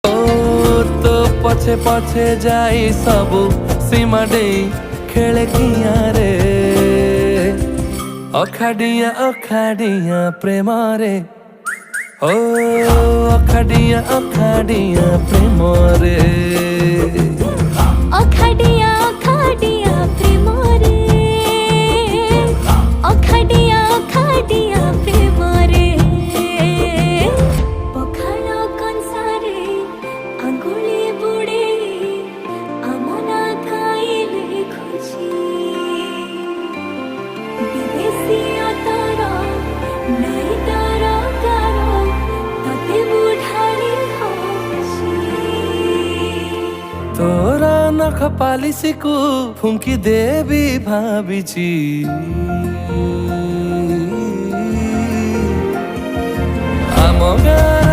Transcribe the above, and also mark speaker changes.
Speaker 1: ओ तो पछे पछे जाई सबु सीमा डे खेले किया रे अखाड़िया प्रेम रे ओ अखाड़िया प्रेम रे
Speaker 2: अखाड़िया प्रेम रे अखाड़िया प्रेम रे पखाल कंसारे आंगुली बुड़े आमना खाइले खुशी विदेशी तारा नहीं तारा कारो तते बुढ़ारी होशी
Speaker 1: तोरा नख पालिसी को फुंकी देवी भाविची आम गाँ